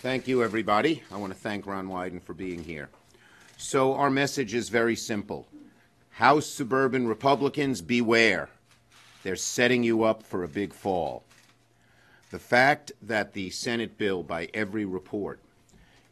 Thank you, everybody. I want to thank Ron Wyden for being here. So our message is very simple. House suburban Republicans, beware. They're setting you up for a big fall. The fact that the Senate bill, by every report,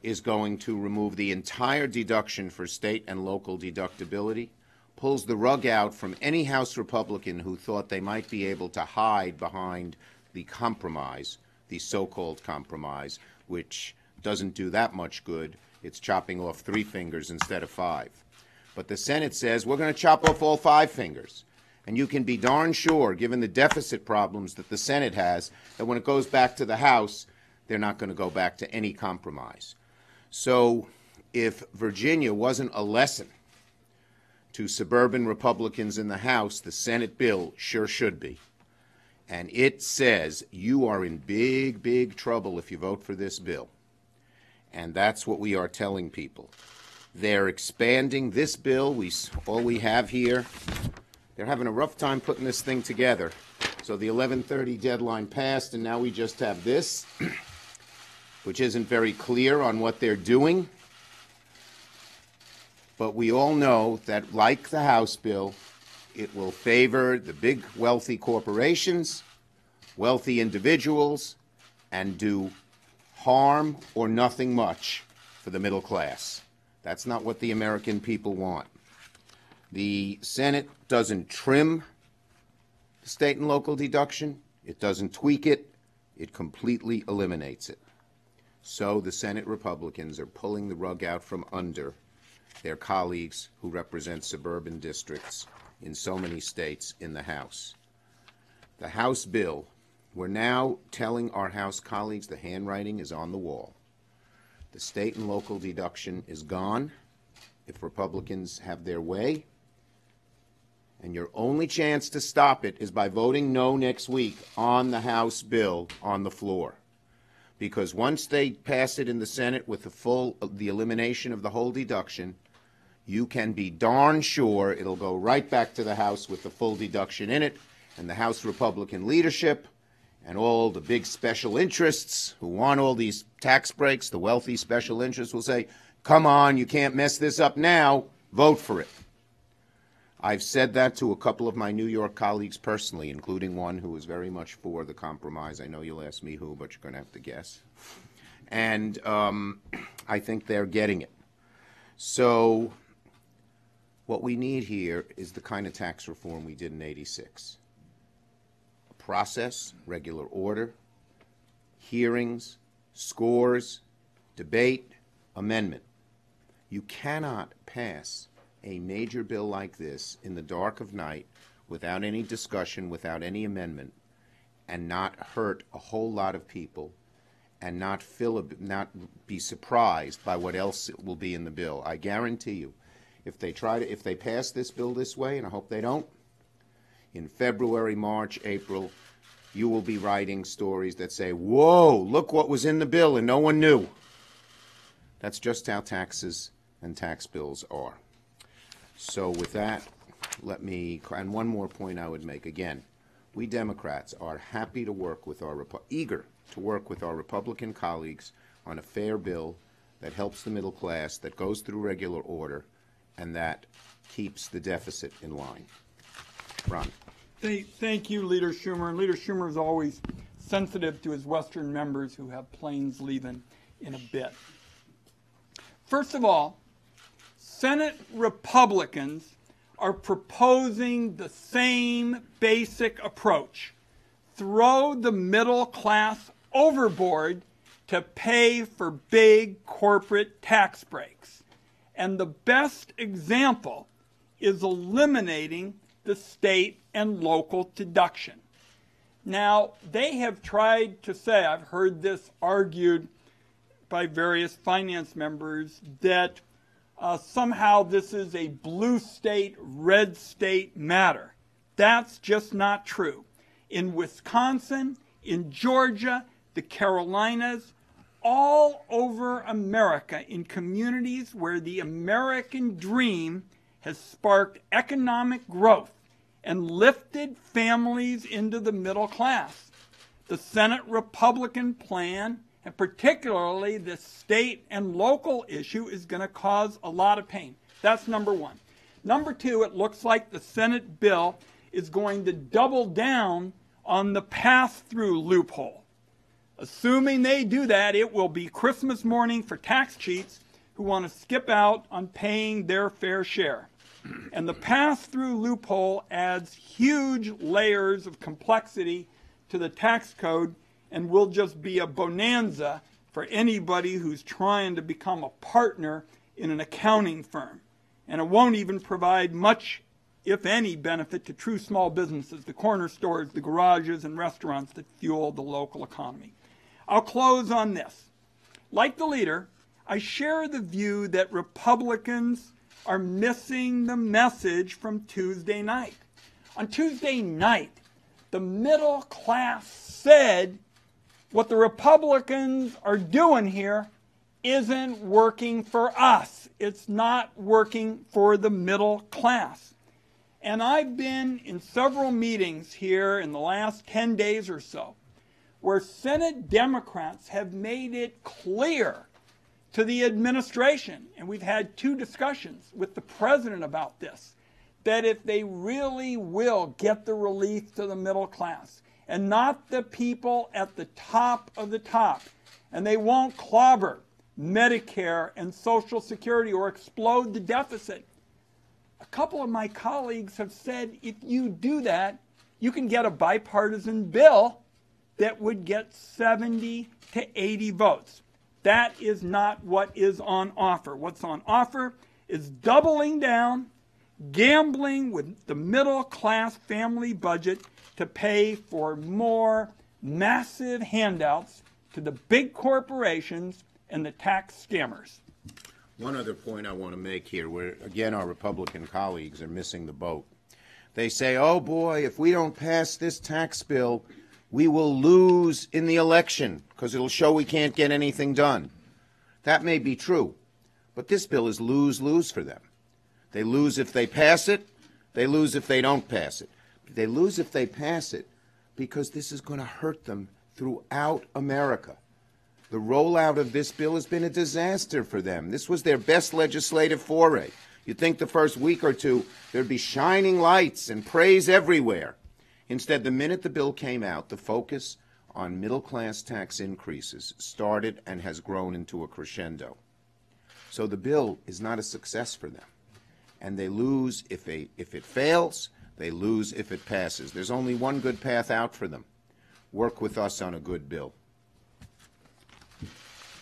is going to remove the entire deduction for state and local deductibility pulls the rug out from any House Republican who thought they might be able to hide behind the compromise, the so-called compromise, which doesn't do that much good. It's chopping off 3 fingers instead of 5. But the Senate says we're going to chop off all 5 fingers. And you can be darn sure, given the deficit problems that the Senate has, that when it goes back to the House, they're not going to go back to any compromise. So if Virginia wasn't a lesson to suburban Republicans in the House, the Senate bill sure should be. And it says you are in big, big trouble if you vote for this bill. And that's what we are telling people. They're expanding this bill. All we have here, they're having a rough time putting this thing together. So the 11:30 deadline passed, and now we just have this, which isn't very clear on what they're doing. But we all know that, like the House bill, it will favor the big wealthy corporations, wealthy individuals, and do harm or nothing much for the middle class. That's not what the American people want. The Senate doesn't trim the state and local deduction. It doesn't tweak it. It completely eliminates it. So the Senate Republicans are pulling the rug out from under their colleagues who represent suburban districts in so many states in the House. The House bill, we're now telling our House colleagues the handwriting is on the wall. The state and local deduction is gone if Republicans have their way. And your only chance to stop it is by voting no next week on the House bill on the floor. Because once they pass it in the Senate with the elimination of the whole deduction, you can be darn sure it'll go right back to the House with the full deduction in it, and the House Republican leadership and all the big special interests who want all these tax breaks, the wealthy special interests, will say, come on, you can't mess this up now, vote for it. I've said that to a couple of my New York colleagues personally, including one who was very much for the compromise. I know you'll ask me who, but you're going to have to guess. And I think they're getting it. So what we need here is the kind of tax reform we did in '86. A process, regular order, hearings, scores, debate, amendment. You cannot pass a major bill like this in the dark of night without any discussion, without any amendment, and not hurt a whole lot of people and not be surprised by what else will be in the bill. I guarantee you, if they pass this bill this way, and I hope they don't, in February, March, April, you will be writing stories that say, whoa, look what was in the bill and no one knew. That's just how taxes and tax bills are. So with that, and one more point I would make. Again, we Democrats are happy to work with eager to work with our Republican colleagues on a fair bill that helps the middle class, that goes through regular order, and that keeps the deficit in line. Ron. Thank you, Leader Schumer. And Leader Schumer is always sensitive to his Western members who have planes leaving in a bit. First of all, Senate Republicans are proposing the same basic approach. Throw the middle class overboard to pay for big corporate tax breaks. And the best example is eliminating the state and local deduction. Now, they have tried to say, I've heard this argued by various finance members, that somehow this is a blue state, red state matter. That's just not true. In Wisconsin, in Georgia, the Carolinas, all over America, in communities where the American dream has sparked economic growth and lifted families into the middle class, the Senate Republican plan and particularly the state and local issue, is going to cause a lot of pain. That's number one. Number two, it looks like the Senate bill is going to double down on the pass-through loophole. Assuming they do that, it will be Christmas morning for tax cheats who want to skip out on paying their fair share. And the pass-through loophole adds huge layers of complexity to the tax code and will just be a bonanza for anybody who's trying to become a partner in an accounting firm. And it won't even provide much, if any, benefit to true small businesses, the corner stores, the garages, and restaurants that fuel the local economy. I'll close on this. Like the leader, I share the view that Republicans are missing the message from Tuesday night. On Tuesday night, the middle class said what the Republicans are doing here isn't working for us. It's not working for the middle class. And I've been in several meetings here in the last 10 days or so where Senate Democrats have made it clear to the administration, and we've had 2 discussions with the president about this, that if they really will get the relief to the middle class and not the people at the top of the top, and they won't clobber Medicare and Social Security or explode the deficit. A couple of my colleagues have said if you do that, you can get a bipartisan bill that would get 70 to 80 votes. That is not what is on offer. What's on offer is doubling down, gambling with the middle class family budget to pay for more massive handouts to the big corporations and the tax scammers. One other point I want to make here, where, again, our Republican colleagues are missing the boat. They say, oh, boy, if we don't pass this tax bill, we will lose in the election because it'll show we can't get anything done. That may be true, but this bill is lose-lose for them. They lose if they pass it. They lose if they don't pass it. They lose if they pass it because this is going to hurt them throughout America. The rollout of this bill has been a disaster for them. This was their best legislative foray. You'd think the first week or two there'd be shining lights and praise everywhere. Instead, the minute the bill came out, the focus on middle-class tax increases started and has grown into a crescendo. So the bill is not a success for them. And they lose if it fails, they lose if it passes. There's only one good path out for them. Work with us on a good bill.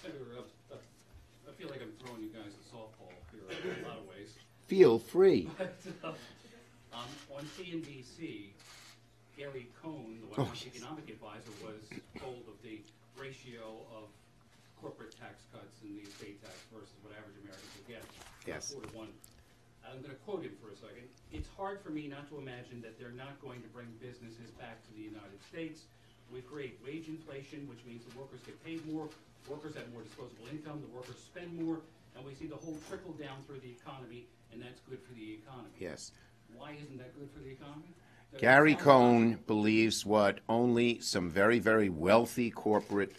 I feel like I'm throwing you guys a softball here in a lot of ways. Feel free. On CNBC, Gary Cohn, the White House economic advisor, was told of the ratio of corporate tax cuts and the estate tax versus what average Americans would get. Yes. 4 to 1. I'm going to quote him for a second. It's hard for me not to imagine that they're not going to bring businesses back to the United States. We create wage inflation, which means the workers get paid more, workers have more disposable income, the workers spend more, and we see the whole trickle down through the economy, and that's good for the economy. Yes. Why isn't that good for the economy? Gary Cohn believes what only some very, very wealthy corporate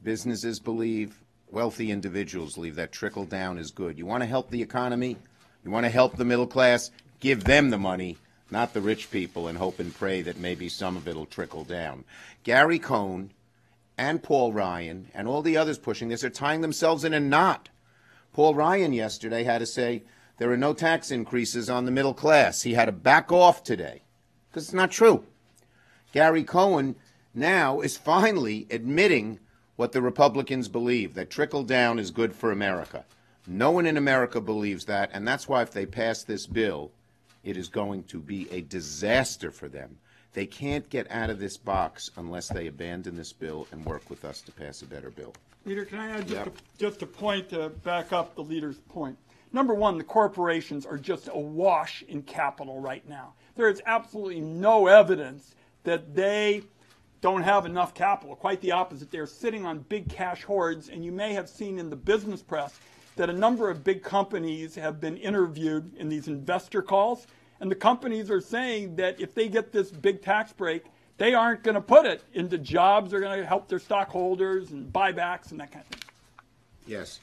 businesses believe, wealthy individuals believe, that trickle down is good. You want to help the economy? You want to help the middle class? Give them the money, not the rich people, and hope and pray that maybe some of it will trickle down. Gary Cohn and Paul Ryan and all the others pushing this are tying themselves in a knot. Paul Ryan yesterday had to say there are no tax increases on the middle class. He had to back off today because it's not true. Gary Cohn now is finally admitting what the Republicans believe, that trickle down is good for America. No one in America believes that, and that's why if they pass this bill, it is going to be a disaster for them. They can't get out of this box unless they abandon this bill and work with us to pass a better bill. Leader, can I add just a point to back up the leader's point? Number one, the corporations are just awash in capital right now. There is absolutely no evidence that they don't have enough capital. Quite the opposite. They're sitting on big cash hoards, and you may have seen in the business press that a number of big companies have been interviewed in these investor calls, and the companies are saying that if they get this big tax break, they aren't going to put it into jobs that are going to help their stockholders and buybacks and that kind of thing. Yes.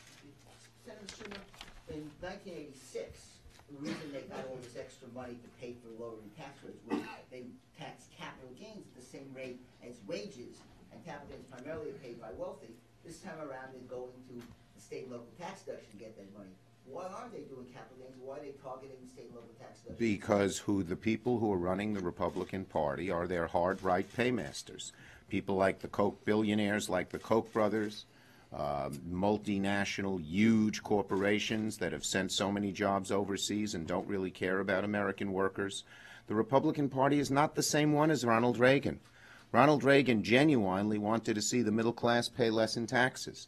Senator Schumer, in 1986, the reason they got all this extra money to pay for lowering tax rates was they taxed capital gains at the same rate as wages, and capital gains primarily are paid by wealthy. This time around, they're going to the state and local tax deduction to get that money. Why aren't they doing capital gains? Why are they targeting the state and local tax deduction? Because the people who are running the Republican Party are their hard right paymasters. People like the Koch billionaires, like the Koch brothers, multinational, huge corporations that have sent so many jobs overseas and don't really care about American workers. The Republican Party is not the same one as Ronald Reagan. Ronald Reagan genuinely wanted to see the middle class pay less in taxes.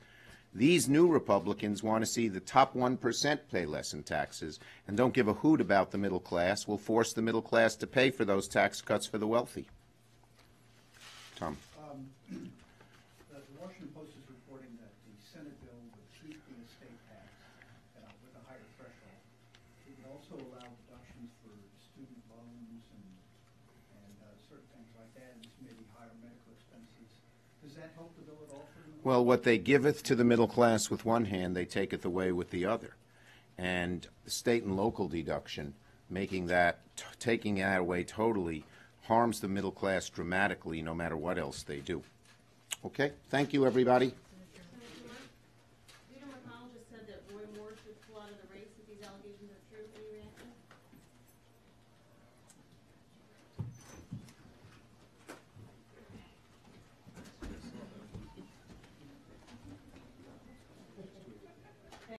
These new Republicans want to see the top 1% pay less in taxes and don't give a hoot about the middle class, will force the middle class to pay for those tax cuts for the wealthy. Tom. The Washington Post is reporting that the Senate bill would keep the estate tax with a higher threshold. It would also allow deductions for student loans and certain things like that, and maybe higher medical expenses. Does that help the bill at all for the middle? Well, what they giveth to the middle class with one hand, they taketh away with the other. And the state and local deduction, making that, taking that away totally, harms the middle class dramatically no matter what else they do. Okay, thank you, everybody.